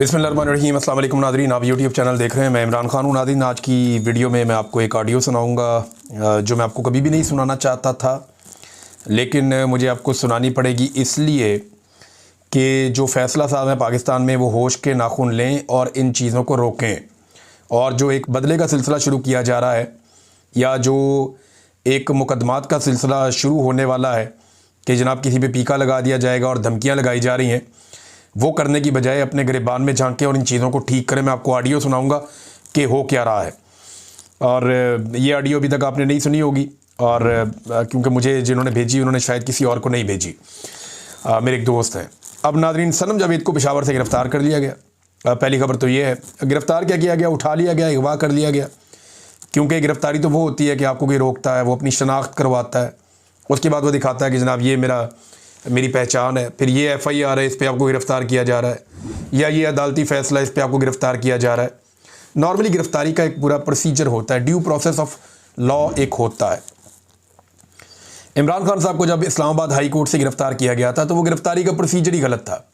बिस्मिल्लाहिर्रहमानिर्रहीम। अस्सलाम वालेकुम नाज़रीन, आप यूट्यूब चैनल देख रहे हैं। मैं इमरान खान हूँ। नाज़रीन, आज की वीडियो में मैं आपको एक ऑडियो सुनाऊंगा जो मैं आपको कभी भी नहीं सुनाना चाहता था, लेकिन मुझे आपको सुनानी पड़ेगी इसलिए कि जो फ़ैसला साहब हैं पाकिस्तान में, वो होश के नाखून लें और इन चीज़ों को रोकें। और जो एक बदले का सिलसिला शुरू किया जा रहा है, या जो एक मुकदमात का सिलसिला शुरू होने वाला है कि जनाब किसी पे पीका लगा दिया जाएगा और धमकियाँ लगाई जा रही हैं, वो करने की बजाय अपने गिरबान में झांकें और इन चीज़ों को ठीक करें। मैं आपको ऑडियो सुनाऊंगा कि हो क्या रहा है। और ये ऑडियो अभी तक आपने नहीं सुनी होगी, और क्योंकि मुझे जिन्होंने भेजी उन्होंने शायद किसी और को नहीं भेजी, मेरे एक दोस्त हैं। अब नाज़रीन, सनम जावेद को पेशावर से गिरफ़्तार कर लिया गया। पहली खबर तो ये है, गिरफ़्तार क्या किया गया, उठा लिया गया, अगवा कर लिया गया। क्योंकि गिरफ़्तारी तो वो होती है कि आपको कोई रोकता है, वो अपनी शनाख्त करवाता है, उसके बाद वो दिखाता है कि जनाब ये मेरी पहचान है, फिर ये FIR है, इस पर आपको गिरफ़्तार किया जा रहा है, या ये अदालती फ़ैसला, इस पर आपको गिरफ़्तार किया जा रहा है। नॉर्मली गिरफ़्तारी का एक पूरा प्रोसीजर होता है, ड्यू प्रोसेस ऑफ लॉ एक होता है। इमरान खान साहब को जब इस्लामाबाद हाई कोर्ट से गिरफ़्तार किया गया था, तो वो गिरफ़्तारी का प्रोसीजर ही गलत था,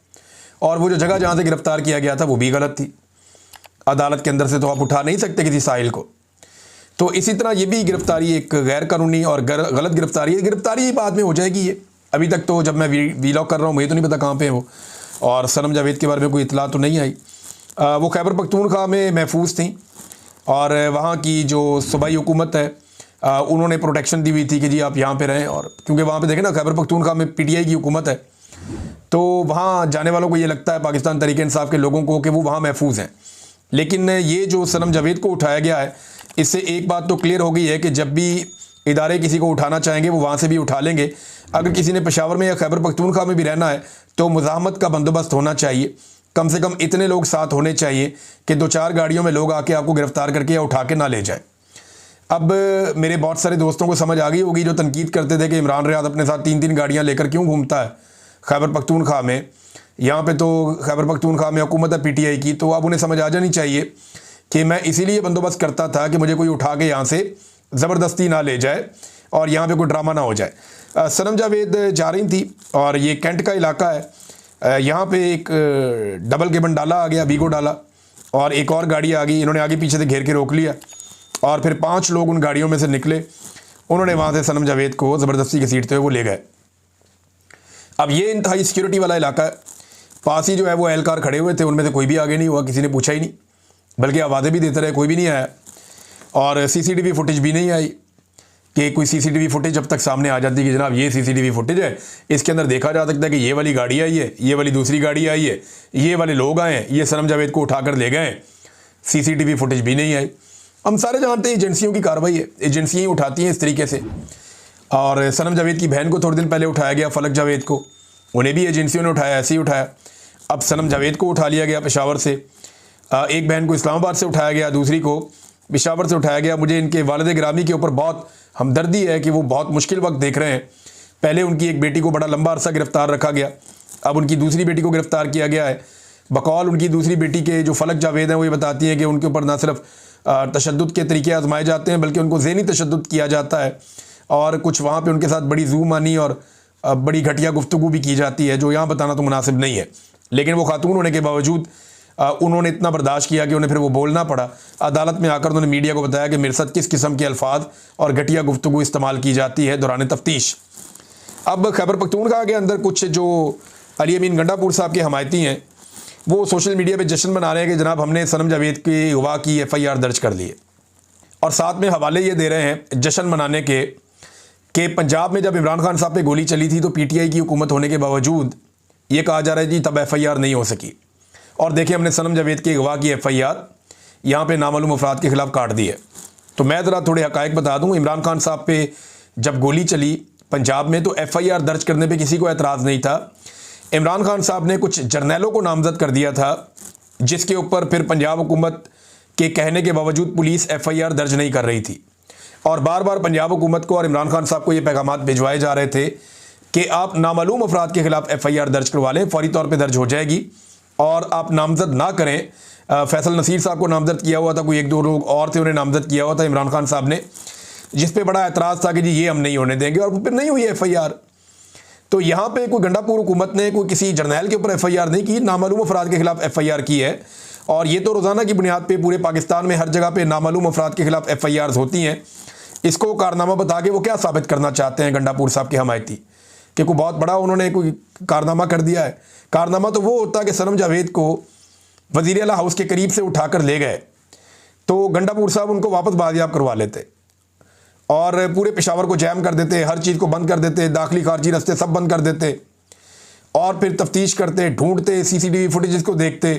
और वो जो जगह जहाँ से गिरफ़्तार किया गया था वो भी गलत थी। अदालत के अंदर से तो आप उठा नहीं सकते किसी साहिल को। तो इसी तरह ये भी गिरफ़्तारी एक गैर कानूनी और गलत गिरफ़्तारी है। गिरफ़्तारी ही बाद में हो जाएगी। ये अभी तक तो जब मैं वीलॉग कर रहा हूँ, मुझे तो नहीं पता कहाँ पे है वो, और सनम जावेद के बारे में कोई इतला तो नहीं आई। वो खैबर पख्तूनख्वा में महफूज थी, और वहाँ की जो सूबाई हुकूमत है उन्होंने प्रोटेक्शन दी हुई थी कि जी आप यहाँ पे रहें। और क्योंकि वहाँ पे देखें ना, खैबर पख्तूनख्वा में PTI की हुकूमत है, तो वहाँ जाने वालों को ये लगता है, पाकिस्तान तहरीक इंसाफ के लोगों को, कि वो वहाँ महफूज हैं। लेकिन ये जो सनम जावेद को उठाया गया है, इससे एक बात तो क्लियर हो गई है कि जब भी इदारे किसी को उठाना चाहेंगे वो वहाँ से भी उठा लेंगे। अगर किसी ने पेशावर में या खैबर पख्तूनख्वा में भी रहना है तो मुज़ाहमत का बंदोबस्त होना चाहिए। कम से कम इतने लोग साथ होने चाहिए कि 2-4 गाड़ियों में लोग आके आपको गिरफ़्तार करके या उठा के ना ले जाए। अब मेरे बहुत सारे दोस्तों को समझ आ गई होगी जो तनकीद करते थे कि इमरान रियाद अपने साथ 3-3 गाड़ियाँ लेकर क्यों घूमता है खैबर पख्तूनख्वा में। यहाँ पर तो खैबर पख्तूनख्वा में हुकूमत है PTI की, तो अब उन्हें समझ आ जानी चाहिए कि मैं इसीलिए बंदोबस्त करता था कि मुझे कोई उठा के यहाँ से ज़बरदस्ती ना ले जाए और यहाँ पे कोई ड्रामा ना हो जाए। सनम जावेद जा रही थी, और ये कैंट का इलाका है। यहाँ पे एक डबल केबन डाला आ गया, वीगो डाला, और एक और गाड़ी आ गई। इन्होंने आगे पीछे से घेर के रोक लिया, और फिर 5 लोग उन गाड़ियों में से निकले। उन्होंने वहाँ से सनम जावेद को ज़बरदस्ती घसीटते हुए वो ले गए। अब ये इंतहाई सिक्योरिटी वाला इलाका है। पास ही जो है वो एहलकार खड़े हुए थे, उनमें से कोई भी आगे नहीं हुआ, किसी ने पूछा ही नहीं, बल्कि आवाज़ें भी देते रहे, कोई भी नहीं आया। और CCTV फुटेज भी नहीं आई कि कोई CCTV फुटेज जब तक सामने आ जाती कि जनाब ये CCTV फुटेज है, इसके अंदर देखा जा सकता है कि ये वाली गाड़ी आई है, ये वाली दूसरी गाड़ी आई है, ये वाले लोग आए हैं, ये सनम जावेद को उठाकर ले गए। CCTV फुटेज भी नहीं आई। हम सारे जानते हैं एजेंसियों की कार्रवाई है, एजेंसियाँ ही उठाती हैं इस तरीके से। और सनम जावेद की बहन को थोड़े दिन पहले उठाया गया, फलक जावेद को, उन्हें भी एजेंसियों ने उठाया, ऐसे ही उठाया। अब सनम जावेद को उठा लिया गया पेशावर से, एक बहन को इस्लामाबाद से उठाया गया, दूसरी को पेशावर से उठाया गया। मुझे इनके वालिद गिरामी के ऊपर बहुत हमदर्दी है कि वो बहुत मुश्किल वक्त देख रहे हैं। पहले उनकी एक बेटी को बड़ा लंबा अरसा गिरफ़्तार रखा गया, अब उनकी दूसरी बेटी को गिरफ़्तार किया गया है। बकौल उनकी दूसरी बेटी के जो फलक जावेद हैं, वो ये बताती हैं कि उनके ऊपर ना सिर्फ तशद्दुद के तरीके आजमाए जाते हैं, बल्कि उनको ज़हनी तशद्दुद किया जाता है, और कुछ वहाँ पर उनके साथ बड़ी ज़ूमानी और बड़ी घटिया गुफ्तगू भी की जाती है, जो यहाँ बताना तो मुनासिब नहीं है। लेकिन वो खातून होने के बावजूद उन्होंने इतना बर्दाश्त किया कि उन्हें फिर वो बोलना पड़ा। अदालत में आकर उन्होंने मीडिया को बताया कि मेरे साथ किस किस्म के अल्फाज और घटिया गुफ्तगू इस्तेमाल की जाती है दौरान तफ्तीश। अब खैबर पख्तूनख्वा के अंदर कुछ जो अली अमीन गंडापुर साहब के हमायती हैं, वो सोशल मीडिया पे जश्न मना रहे हैं कि जनाब हमने सनम जावेद की अगवा की FIR दर्ज कर ली है, और साथ में हवाले ये दे रहे हैं जश्न मनाने के कि पंजाब में जब इमरान खान साहब पे गोली चली थी तो PTI की हुकूमत होने के बावजूद ये कहा जा रहा है जी तब FIR नहीं हो सकी। और देखिए, हमने सनम जावेद की अगवा की FIR यहाँ पे नामालूम अफराद के ख़िलाफ़ काट दी है। तो मैं ज़रा थोड़े हक़ाइक़ बता दूँ। इमरान खान साहब पे जब गोली चली पंजाब में, तो FIR दर्ज करने पे किसी को एतराज़ नहीं था। इमरान खान साहब ने कुछ जर्नैलों को नामज़द कर दिया था, जिसके ऊपर फिर पंजाब हुकूमत के कहने के बावजूद पुलिस FIR दर्ज नहीं कर रही थी, और बार बार पंजाब हुकूमत को और इमरान खान साहब को ये पैगामात भिजवाए जा रहे थे कि आप नामालूम अफराद के ख़िलाफ़ FIR दर्ज करवा लें, फ़ौरी तौर पर दर्ज हो जाएगी, और आप नामज़द ना करें। फैसल नसीर साहब को नामज़द किया हुआ था, कोई 1-2 लोग और थे, उन्हें नामज़द किया हुआ था इमरान खान साहब ने, जिस पे बड़ा एतराज़ था कि जी ये हम नहीं होने देंगे, और फिर नहीं हुई FIR। तो यहाँ पे कोई गंडापुर हुकूमत ने कोई किसी जर्नैल के ऊपर एफआईआर नहीं की, नामालूम अफराद के खिलाफ एफआईआर की है। और ये तो रोज़ाना की बुनियाद पे पूरे पाकिस्तान में हर जगह पे नामालूम अफराद के खिलाफ एफआईआर होती हैं। इसको कारनामा बता के वो क्या साबित करना चाहते हैं गंडापुर साहब के हमायती, कि कोई बहुत बड़ा उन्होंने कोई कारनामा कर दिया है। कारनामा तो वो होता है कि सनम जावेद को वज़ीर आला हाउस के करीब से उठाकर ले गए तो गंडापुर साहब उनको वापस बाजियाब करवा लेते और पूरे पेशावर को जैम कर देते, हर चीज़ को बंद कर देते, दाखिली खारजी रास्ते सब बंद कर देते और फिर तफ्तीश करते, ढूंढते, सीसीटीवी फुटेजेस को देखते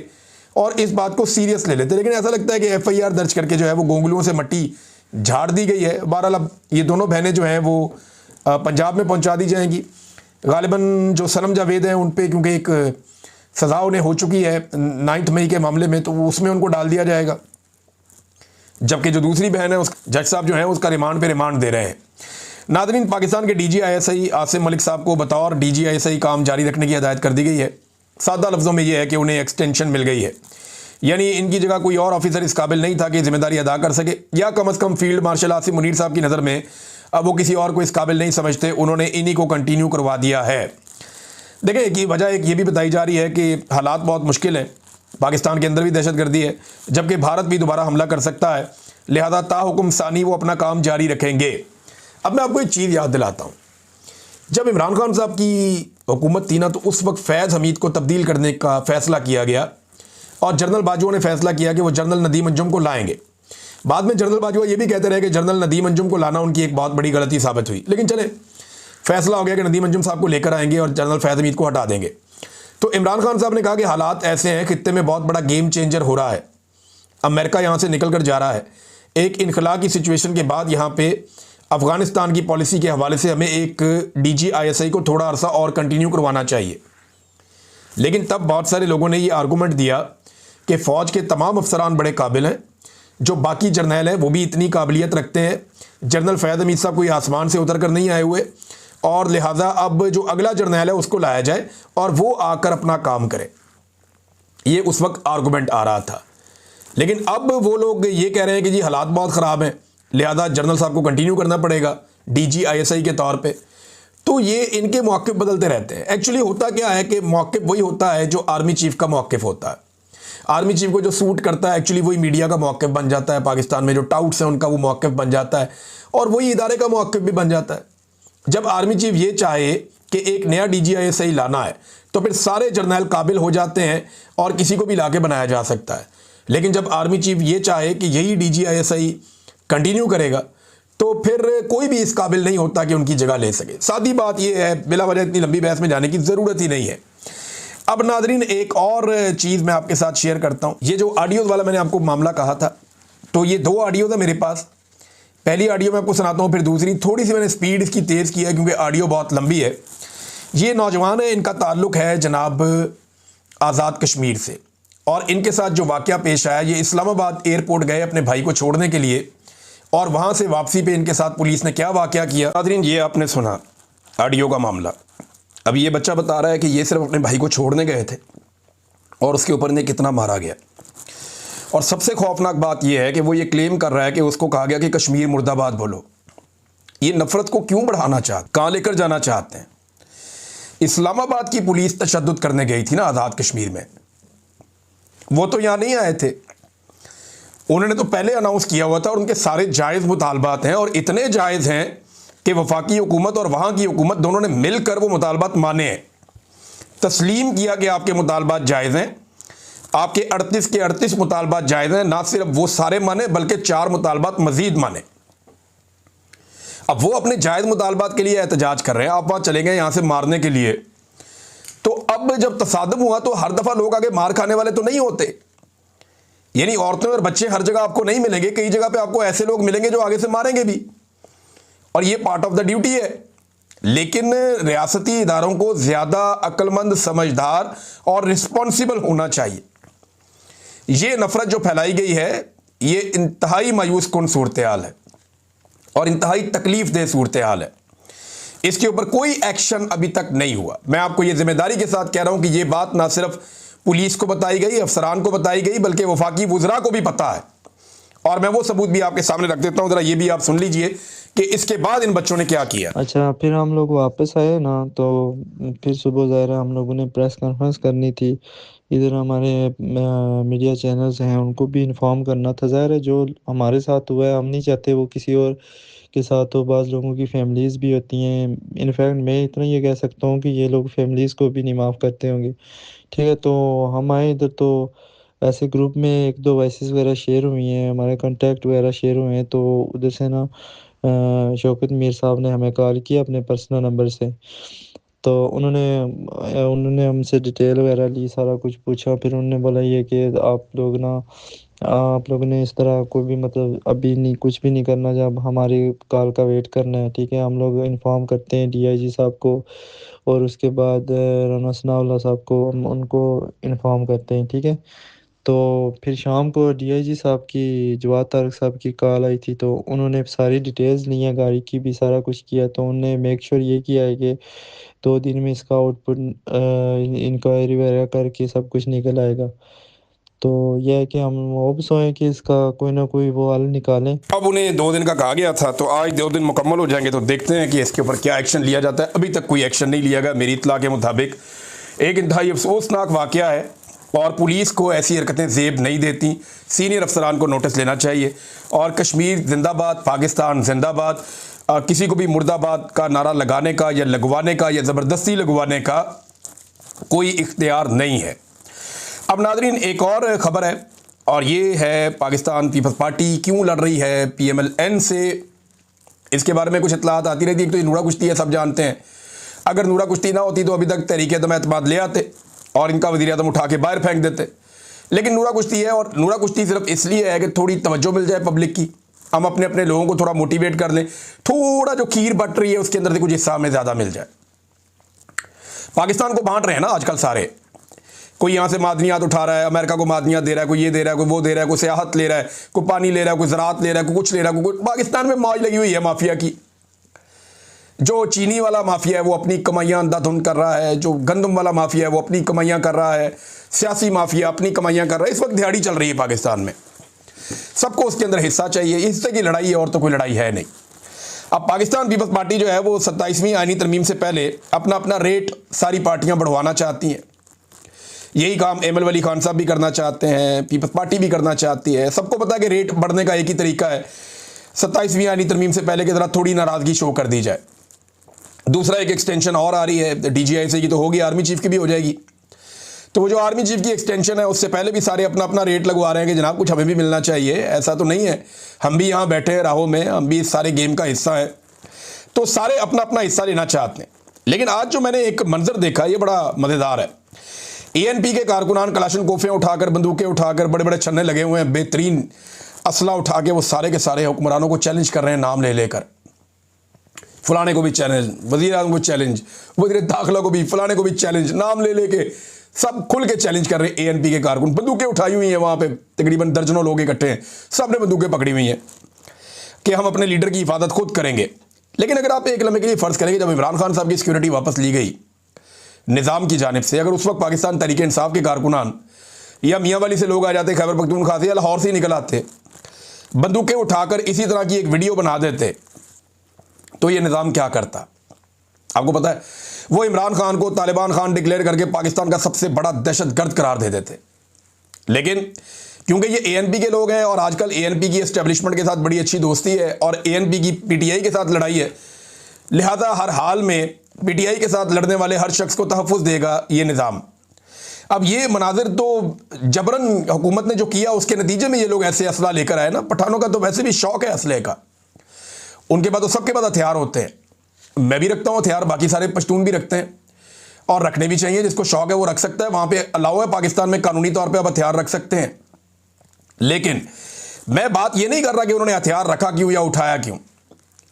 और इस बात को सीरियस ले लेते। लेकिन ऐसा लगता है कि एफआईआर दर्ज करके जो है वो गोंगलुओं से मट्टी झाड़ दी गई है। बहरहाल अब ये दोनों बहनें जो हैं वो पंजाब में पहुंचा दी जाएंगी। गालिबन जो सनम जावेद हैं उन पे क्योंकि एक सज़ा उन्हें हो चुकी है 9 मई के मामले में, तो उसमें उनको डाल दिया जाएगा। जबकि जो दूसरी बहन है उस जज साहब जो हैं उसका रिमांड पे रिमांड दे रहे हैं। नाज़रीन, पाकिस्तान के DGISI आसिम मलिक साहब को बतौर DGISI काम जारी रखने की हिदायत कर दी गई है। सादा लफ्ज़ों में यह है कि उन्हें एक्सटेंशन मिल गई है, यानी इनकी जगह कोई और ऑफिसर इस काबिल नहीं था कि जिम्मेदारी अदा कर सके, या कम अज़ कम फील्ड मार्शल आसिम मुनीर साहब की नज़र में अब वो किसी और को इस काबिल नहीं समझते, उन्होंने इन्हीं को कंटिन्यू करवा दिया है। देखिए कि वजह एक ये भी बताई जा रही है कि हालात बहुत मुश्किल हैं, पाकिस्तान के अंदर भी दहशतगर्दी है, जबकि भारत भी दोबारा हमला कर सकता है, लिहाजा ताहुकुम सानी वो अपना काम जारी रखेंगे। अब मैं आपको एक चीज़ याद दिलाता हूँ, जब इमरान खान साहब की हुकूमत थी ना तो उस वक्त फैज़ हमीद को तब्दील करने का फ़ैसला किया गया और जनरल बाजवा ने फैसला किया कि वो जनरल नदीम अंजुम को लाएंगे। बाद में जनरल बाजवा ये भी कहते रहे कि जनरल नदीम अंजुम को लाना उनकी एक बहुत बड़ी गलती साबित हुई, लेकिन चले फैसला हो गया कि नदीम अंजुम साहब को लेकर आएंगे और जनरल फैज़ हमीद को हटा देंगे। तो इमरान खान साहब ने कहा कि हालात ऐसे हैं, खित्ते में बहुत बड़ा गेम चेंजर हो रहा है, अमेरिका यहाँ से निकल कर जा रहा है, एक इनखला की सिचुएशन के बाद यहाँ पे अफ़गानिस्तान की पॉलिसी के हवाले से हमें एक DGISI को थोड़ा अरसा और कंटिन्यू करवाना चाहिए। लेकिन तब बहुत सारे लोगों ने ये आर्गूमेंट दिया कि फ़ौज के तमाम अफसरान बड़े काबिल हैं, जो बाकी जर्नैल हैं वो भी इतनी काबिलियत रखते हैं, जनरल फैज़ हमीद साहब कोई आसमान से उतर कर नहीं आए हुए, और लिहाजा अब जो अगला जर्नैल है उसको लाया जाए और वो आकर अपना काम करे। ये उस वक्त आर्गूमेंट आ रहा था। लेकिन अब वो लोग ये कह रहे हैं कि जी हालात बहुत ख़राब हैं, लिहाजा जनरल साहब को कंटिन्यू करना पड़ेगा DGISI के तौर पे। तो ये इनके मौक़िफ़ बदलते रहते हैं। एक्चुअली होता क्या है कि मौक़िफ़ वही होता है जो आर्मी चीफ़ का मौक़िफ़ होता है। आर्मी चीफ़ को जो सूट करता है एक्चुअली वही मीडिया का मौक़िफ़ बन जाता है, पाकिस्तान में जो टाउट्स हैं उनका वो मौक़िफ़ बन जाता है और वही इदारे का मौक़िफ़ भी बन जाता है। जब आर्मी चीफ़ ये चाहे कि एक नया DGISI लाना है तो फिर सारे जर्नैल काबिल हो जाते हैं और किसी को भी लाके बनाया जा सकता है। लेकिन जब आर्मी चीफ़ ये चाहे कि यही DGISI कंटिन्यू करेगा तो फिर कोई भी इस काबिल नहीं होता कि उनकी जगह ले सके। सादी बात यह है, बिला वजह इतनी लंबी बहस में जाने की ज़रूरत ही नहीं है। अब नाज़रीन, एक और चीज़ मैं आपके साथ शेयर करता हूँ। ये जो ऑडियोज़ वाला मैंने आपको मामला कहा था, तो ये 2 ऑडियोज़ है मेरे पास। पहली ऑडियो मैं आपको सुनाता हूँ, फिर दूसरी थोड़ी सी मैंने स्पीड इसकी तेज़ की है क्योंकि ऑडियो बहुत लंबी है। ये नौजवान है, इनका ताल्लुक़ है जनाब आज़ाद कश्मीर से, और इनके साथ जो वाक़या पेश आया, ये इस्लामाबाद एयरपोर्ट गए अपने भाई को छोड़ने के लिए और वहाँ से वापसी पे इनके साथ पुलिस ने क्या वाक़या किया। नाज़रीन, ये आपने सुना ऑडियो का मामला। अब ये बच्चा बता रहा है कि ये सिर्फ अपने भाई को छोड़ने गए थे और उसके ऊपर ने कितना मारा गया। और सबसे खौफनाक बात यह है कि वो ये क्लेम कर रहा है कि उसको कहा गया कि कश्मीर मुर्दाबाद बोलो। ये नफ़रत को क्यों बढ़ाना चाहते, कहाँ लेकर जाना चाहते हैं? इस्लामाबाद की पुलिस तशद्दुद करने गई थी ना आज़ाद कश्मीर में, वो तो यहाँ नहीं आए थे। उन्होंने तो पहले अनाउंस किया हुआ था और उनके सारे जायज़ मुतालबात हैं और इतने जायज़ हैं कि वफाकी हुकूमत और वहाँ की हुकूमत दोनों ने मिलकर वो मुतालबात माने हैं। तस्लीम किया कि आपके मुतालबात जायज़ हैं, आपके 38 के 38 मुतालबात जायज़ हैं। ना सिर्फ वो सारे माने बल्कि 4 मुतालबात मज़ीद माने। अब वो अपने जायज़ मुतालबात के लिए एहतजाज कर रहे हैं, आप वहाँ चले गए यहाँ से मारने के लिए। तो अब जब तसादुम हुआ तो हर दफ़ा लोग आगे मार खाने वाले तो नहीं होते, यानी औरतें और बच्चे हर जगह आपको नहीं मिलेंगे, कई जगह पे आपको ऐसे लोग मिलेंगे जो आगे से मारेंगे भी, और ये पार्ट ऑफ द ड्यूटी है। लेकिन रियासती इदारों को ज़्यादा अक्लमंद, समझदार और रिस्पॉन्सिबल होना चाहिए। ये नफ़रत जो फैलाई गई है ये इंतहाई मायूस कुन सूरत हाल है और इंतहाई तकलीफ दह सूरत हाल है। इसके ऊपर कोई एक्शन अभी तक नहीं हुआ। मैं आपको ये जिम्मेदारी के साथ कह रहा हूं कि ये बात ना सिर्फ पुलिस को बताई गई, अफसरान को बताई गई, बल्कि वफाकी वुज़रा को भी पता है। और मैं वो सबूत भी आपके सामने रख देता हूं, ज़रा ये भी आप सुन लीजिए कि इसके बाद इन बच्चों ने क्या किया। अच्छा, फिर हम लोग वापस आए ना, तो फिर सुबह ज़ाहिर है हम लोगों ने प्रेस कॉन्फ्रेंस करनी थी। इधर हमारे मीडिया चैनल्स हैं, उनको भी इन्फॉर्म करना था। ज़ाहिर है जो हमारे साथ हुआ है हम नहीं चाहते वो किसी और के साथ हो। बाज़ लोगों की फैमिलीज़ भी होती हैं। इनफैक्ट मैं इतना ये कह सकता हूँ कि ये लोग फैमिलीज़ को भी नहीं माफ़ करते होंगे। ठीक है, तो हम आए इधर, तो ऐसे ग्रुप में एक दो वॉइसेस वगैरह शेयर हुई हैं, हमारे कांटेक्ट वगैरह शेयर हुए हैं। तो उधर से ना शौकत मीर साहब ने हमें कॉल किया अपने पर्सनल नंबर से। तो उन्होंने हमसे डिटेल वगैरह ली, सारा कुछ पूछा। फिर उन्होंने बोला ये कि आप लोगों ने इस तरह कोई भी मतलब अभी नहीं, कुछ भी नहीं करना, जब हमारी कॉल का वेट करना है। ठीक है, हम लोग इन्फॉर्म करते हैं डीआईजी साहब को, और उसके बाद राना सनाउल्लाह साहब को, हम उनको इन्फॉर्म करते हैं। ठीक है, तो फिर शाम को डीआईजी साहब की, जवाद तारक साहब की कॉल आई थी, तो उन्होंने सारी डिटेल्स ली हैं, गाड़ी की भी सारा कुछ किया। तो उन्होंने मेक श्योर ये किया है कि 2 दिन में इसका आउटपुट इंक्वायरी वगैरह करके सब कुछ निकल आएगा। तो यह है कि हम होप्स हैं कि इसका कोई ना कोई वो हल निकालें। अब उन्हें 2 दिन का कहा गया था, तो आज 2 दिन मुकम्मल हो जाएंगे, तो देखते हैं कि इसके ऊपर क्या एक्शन लिया जाता है। अभी तक कोई एक्शन नहीं लिया गया मेरी इत्तला के मुताबिक। एक इंतहाई अफसोसनाक वाक़या है और पुलिस को ऐसी हरकतें ज़ेब नहीं देती। सीनियर अफसरान को नोटिस लेना चाहिए। और कश्मीर जिंदाबाद, पाकिस्तान जिंदाबाद, किसी को भी मुर्दाबाद का नारा लगाने का या लगवाने का या ज़बरदस्ती लगवाने का कोई इख्तियार नहीं है। अब नाज़रीन, एक और ख़बर है, और ये है पाकिस्तान पीपल्स पार्टी क्यों लड़ रही है PMLN से। इसके बारे में कुछ इत्तलात आती रहती है। एक तो ये नूरा कुश्ती है, सब जानते हैं। अगर नूरा कुश्ती ना होती तो अभी तक तहरीक अदम एतमाद ले आते और इनका वज़ीर आज़म उठा के बाहर फेंक देते। लेकिन नूरा कुश्ती है, और नूरा कुश्ती सिर्फ इसलिए है कि थोड़ी तवज्जो मिल जाए पब्लिक की, हम अपने अपने लोगों को थोड़ा मोटिवेट कर लें, थोड़ा जो खीर बट रही है उसके अंदर से कुछ हिस्सा हमें ज़्यादा मिल जाए। पाकिस्तान को बांट रहे हैं ना आजकल सारे। कोई यहाँ से मादनियात उठा रहा है, अमेरिका को मादनियात दे रहा है, कोई ये दे रहा है, कोई वो दे रहा है, कोई सियाहत ले रहा है, कोई पानी ले रहा है, कोई ज़राअत ले रहा है, कोई कुछ ले रहा है, कोई। पाकिस्तान में मौज लगी हुई है माफिया की। जो चीनी वाला माफिया है वो अपनी कमाइयाँ अंधाधुंध कर रहा है, जो गंदम वाला माफिया है वो अपनी कमाइयाँ कर रहा है, सियासी माफिया अपनी कमाइयाँ कर रहा है। इस वक्त दिहाड़ी चल रही है पाकिस्तान में, सबको उसके अंदर हिस्सा चाहिए। हिस्से की लड़ाई है और तो कोई लड़ाई है नहीं। अब पाकिस्तान पीपल्स पार्टी जो है वो 27वीं आईनी तरमीम से पहले अपना अपना रेट सारी पार्टियां बढ़वाना चाहती हैं। यही काम एमएल वली खान साहब भी करना चाहते हैं, पीपल्स पार्टी भी करना चाहती है। सबको पता है कि रेट बढ़ने का एक ही तरीका है, 27वीं आईनी तरमीम से पहले की तरह थोड़ी नाराज़गी शो कर दी जाए। दूसरा एक एक्सटेंशन और आ रही है DGI से, की तो होगी, आर्मी चीफ की भी हो जाएगी। तो वो जो आर्मी चीफ की एक्सटेंशन है उससे पहले भी सारे अपना अपना रेट लगवा रहे हैं कि जनाब कुछ हमें भी मिलना चाहिए। ऐसा तो नहीं है, हम भी यहाँ बैठे हैं राहों में, हम भी इस सारे गेम का हिस्सा है। तो सारे अपना अपना हिस्सा लेना चाहते हैं। लेकिन आज जो मैंने एक मंजर देखा ये बड़ा मज़ेदार है। ANP के कारकुनान कलाशन कोफियाँ उठाकर, बंदूकें उठाकर, बड़े बड़े छन्ने लगे हुए हैं, बेहतरीन असला उठा के वो सारे के सारे हुक्मरानों को चैलेंज कर रहे हैं, नाम ले लेकर। फलाने को भी चैलेंज, वज़ीर आज़म को चैलेंज, वज़ीर दाखिला को भी, फलाने को भी चैलेंज, नाम ले लेके सब खुल के चैलेंज कर रहे हैं। ANP के कारकुन बंदूकें उठाई हुई हैं, वहाँ पे तकरीबन दर्जनों लोग इकट्ठे हैं, सब ने बंदूकें पकड़ी हुई हैं कि हम अपने लीडर की हिफाजत खुद करेंगे। लेकिन अगर आप एक लम्हे के लिए फ़र्ज़ करेंगे, जब इमरान खान साहब की सिक्योरिटी वापस ली गई निज़ाम की जानिब से, अगर उस वक्त पाकिस्तान तहरीक इंसाफ के कारकुनान या मियाँ वाली से लोग आ जाते, खैबर पख्तूनख्वा से या लाहौर से निकल आते, बंदूकें उठाकर इसी तरह की एक वीडियो बना देते, तो ये निज़ाम क्या करता? आपको पता है, वो इमरान खान को तालिबान खान डिक्लेयर करके पाकिस्तान का सबसे बड़ा दहशतगर्द करार दे देते। लेकिन क्योंकि ये ANP के लोग हैं और आजकल ANP की एस्टेब्लिशमेंट के साथ बड़ी अच्छी दोस्ती है और ANP की PTI के साथ लड़ाई है, लिहाजा हर हाल में PTI के साथ लड़ने वाले हर शख्स को तहफ़्फ़ुज़ देगा ये निज़ाम। अब ये मनाजिर तो जबरन हुकूमत ने जो किया उसके नतीजे में ये लोग ऐसे असला लेकर आए ना। पठानों का तो वैसे भी शौक़ है असले का, उनके पास तो सबके पास हथियार होते हैं। मैं भी रखता हूँ हथियार, बाकी सारे पश्तून भी रखते हैं और रखने भी चाहिए। जिसको शौक़ है वो रख सकता है, वहाँ पे अलाउ है पाकिस्तान में, कानूनी तौर पे आप हथियार रख सकते हैं। लेकिन मैं बात ये नहीं कर रहा कि उन्होंने हथियार रखा क्यों या उठाया क्यों,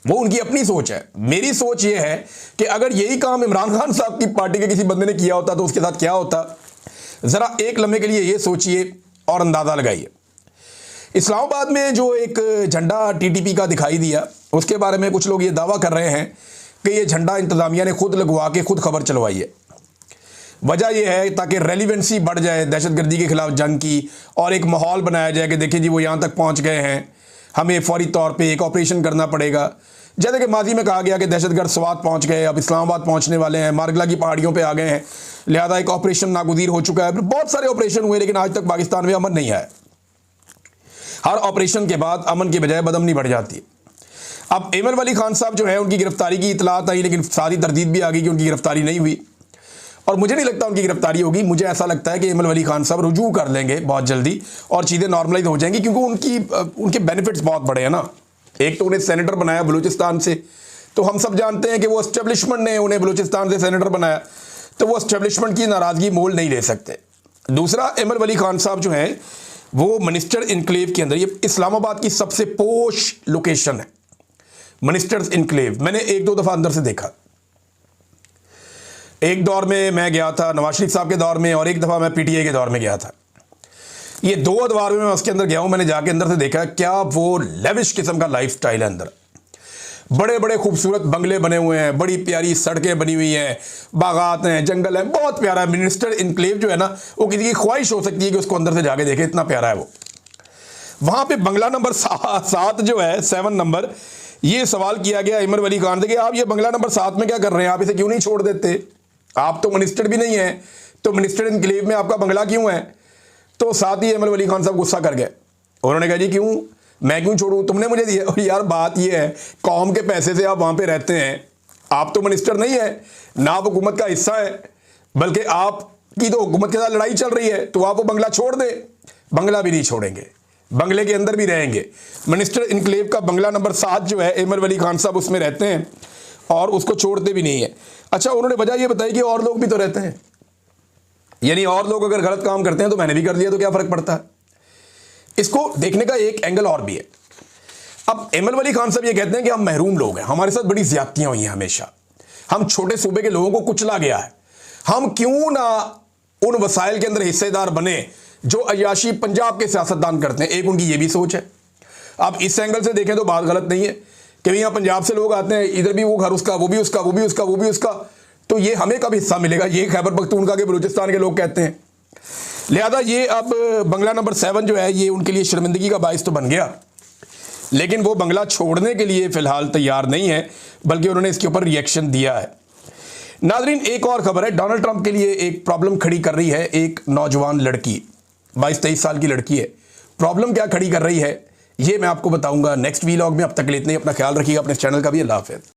वो उनकी अपनी सोच है। मेरी सोच ये है कि अगर यही काम इमरान खान साहब की पार्टी के किसी बंदे ने किया होता तो उसके साथ क्या होता, ज़रा एक लम्हे के लिए ये सोचिए और अंदाज़ा लगाइए। इस्लामाबाद में जो एक झंडा TTP का दिखाई दिया, उसके बारे में कुछ लोग ये दावा कर रहे हैं कि ये झंडा इंतज़ामिया ने खुद लगवा के खुद खबर चलवाई है। वजह यह है ताकि रेलिवेंसी बढ़ जाए दहशतगर्दी के खिलाफ जंग की, और एक माहौल बनाया जाए कि देखिए जी वो यहाँ तक पहुँच गए हैं, हमें फौरी तौर पे एक ऑपरेशन करना पड़ेगा। जैसे कि माजी में कहा गया कि दहशतगर्द स्वात पहुंच गए, अब इस्लामाबाद पहुंचने वाले हैं, मारगला की पहाड़ियों पे आ गए हैं, लिहाजा एक ऑपरेशन नागुदीर हो चुका है। बहुत सारे ऑपरेशन हुए लेकिन आज तक पाकिस्तान में अमन नहीं आया। हर ऑपरेशन के बाद अमन की बजाय बदअमनी बढ़ जाती है। अब एमन वली खान साहब जो है, उनकी गिरफ्तारी की इतलात आई लेकिन सारी तरदीद भी आ गई कि उनकी गिरफ्तारी नहीं हुई, और मुझे नहीं लगता उनकी गिरफ्तारी होगी। मुझे ऐसा लगता है कि एमन वली खान साहब रुजू कर लेंगे बहुत जल्दी और चीज़ें नॉर्मलाइज हो जाएंगी, क्योंकि उनके बेनिफिट्स बहुत बड़े हैं ना। एक तो उन्हें सेनेटर बनाया बलूचिस्तान से, तो हम सब जानते हैं कि वो एस्टेब्लिशमेंट ने उन्हें बलूचिस्तान से सेनेटर बनाया, तो वो एस्टेब्लिशमेंट की नाराज़गी मोल नहीं ले सकते। दूसरा, एमन वली खान साहब जो हैं वो मिनिस्टर इनक्लेव के अंदर, ये इस्लामाबाद की सबसे पोश लोकेशन है मिनिस्टर्स इनक्लेव। मैंने एक दो दफ़ा अंदर से देखा। एक दौर में मैं गया था नवाज शरीफ साहब के दौर में, और एक दफ़ा मैं पीटीआई के दौर में गया था। ये दो अदवार में मैं उसके अंदर गया हूं। मैंने जाके अंदर से देखा क्या वो लेविश किस्म का लाइफ स्टाइल है। अंदर बड़े बड़े खूबसूरत बंगले बने हुए हैं, बड़ी प्यारी सड़कें बनी हुई हैं, बागात हैं, जंगल है, बहुत प्यारा है। मिनिस्टर इनक्लेव जो है ना, वो किसी की ख्वाहिश हो सकती है कि उसको अंदर से जाके देखे, इतना प्यारा है वो। वहां पे बंगला नंबर 7 जो है, 7 नंबर, ये सवाल किया गया एमन वली खान से कि आप ये बंगला नंबर 7 में क्या कर रहे हैं, आप इसे क्यों नहीं छोड़ देते, आप तो मिनिस्टर भी नहीं है, तो मिनिस्टर इनक्लेव में आपका बंगला क्यों है। तो साथ ही एमन वली खान साहब गुस्सा कर गए। उन्होंने कहा जी क्यों, मैं क्यों छोड़ूं, तुमने मुझे दिया। और यार बात ये है, कौम के पैसे से आप वहां पे रहते हैं, आप तो मिनिस्टर नहीं है ना, आप हुकूमत का हिस्सा है, बल्कि आपकी तो हुकूमत के साथ लड़ाई चल रही है, तो आप वो बंगला छोड़ दे। बंगला भी नहीं छोड़ेंगे, बंगले के अंदर भी रहेंगे। मिनिस्टर इनक्लेव का बंगला नंबर 7 जो है, एमन वली खान साहब उसमें रहते हैं और उसको छोड़ते भी नहीं है। अच्छा, उन्होंने वजह ये बताई कि और लोग भी तो रहते हैं, यानी और लोग अगर गलत काम करते हैं तो मैंने भी कर लिया, तो क्या फर्क पड़ता है। इसको देखने का एक एंगल और भी है। अब एमन वली खान साहब ये कहते हैं कि हम महरूम लोग हैं, हमारे साथ बड़ी ज्यादतियां हुई हैं हमेशा, हम छोटे सूबे के लोगों को कुचला गया है, हम क्यों ना उन वसाइल के अंदर हिस्सेदार बने जो अय्याशी पंजाब के सियासतदान करते हैं। एक उनकी ये भी सोच है। अब इस एंगल से देखें तो बात गलत नहीं है कि भाई यहाँ पंजाब से लोग आते हैं, इधर भी वो घर उसका, वो भी उसका, वो भी उसका, वो भी उसका, तो ये हमें कब हिस्सा मिलेगा, ये खैबर पख्तूनख्वा के बलूचिस्तान के लोग कहते हैं। लिहाजा ये अब बंगला नंबर 7 जो है, ये उनके लिए शर्मिंदगी का बाइस तो बन गया, लेकिन वो बंगला छोड़ने के लिए फ़िलहाल तैयार नहीं है, बल्कि उन्होंने इसके ऊपर रिएक्शन दिया है। नाज़रीन, एक और खबर है, डोनाल्ड ट्रंप के लिए एक प्रॉब्लम खड़ी कर रही है एक नौजवान लड़की, 22-23 साल की लड़की है। प्रॉब्लम क्या खड़ी कर रही है ये मैं आपको बताऊंगा नेक्स्ट वीलॉग में। अब तक के लिए इतना ही, अपना ख्याल रखिएगा, अपने चैनल का भी। अल्लाह हाफ़िज़।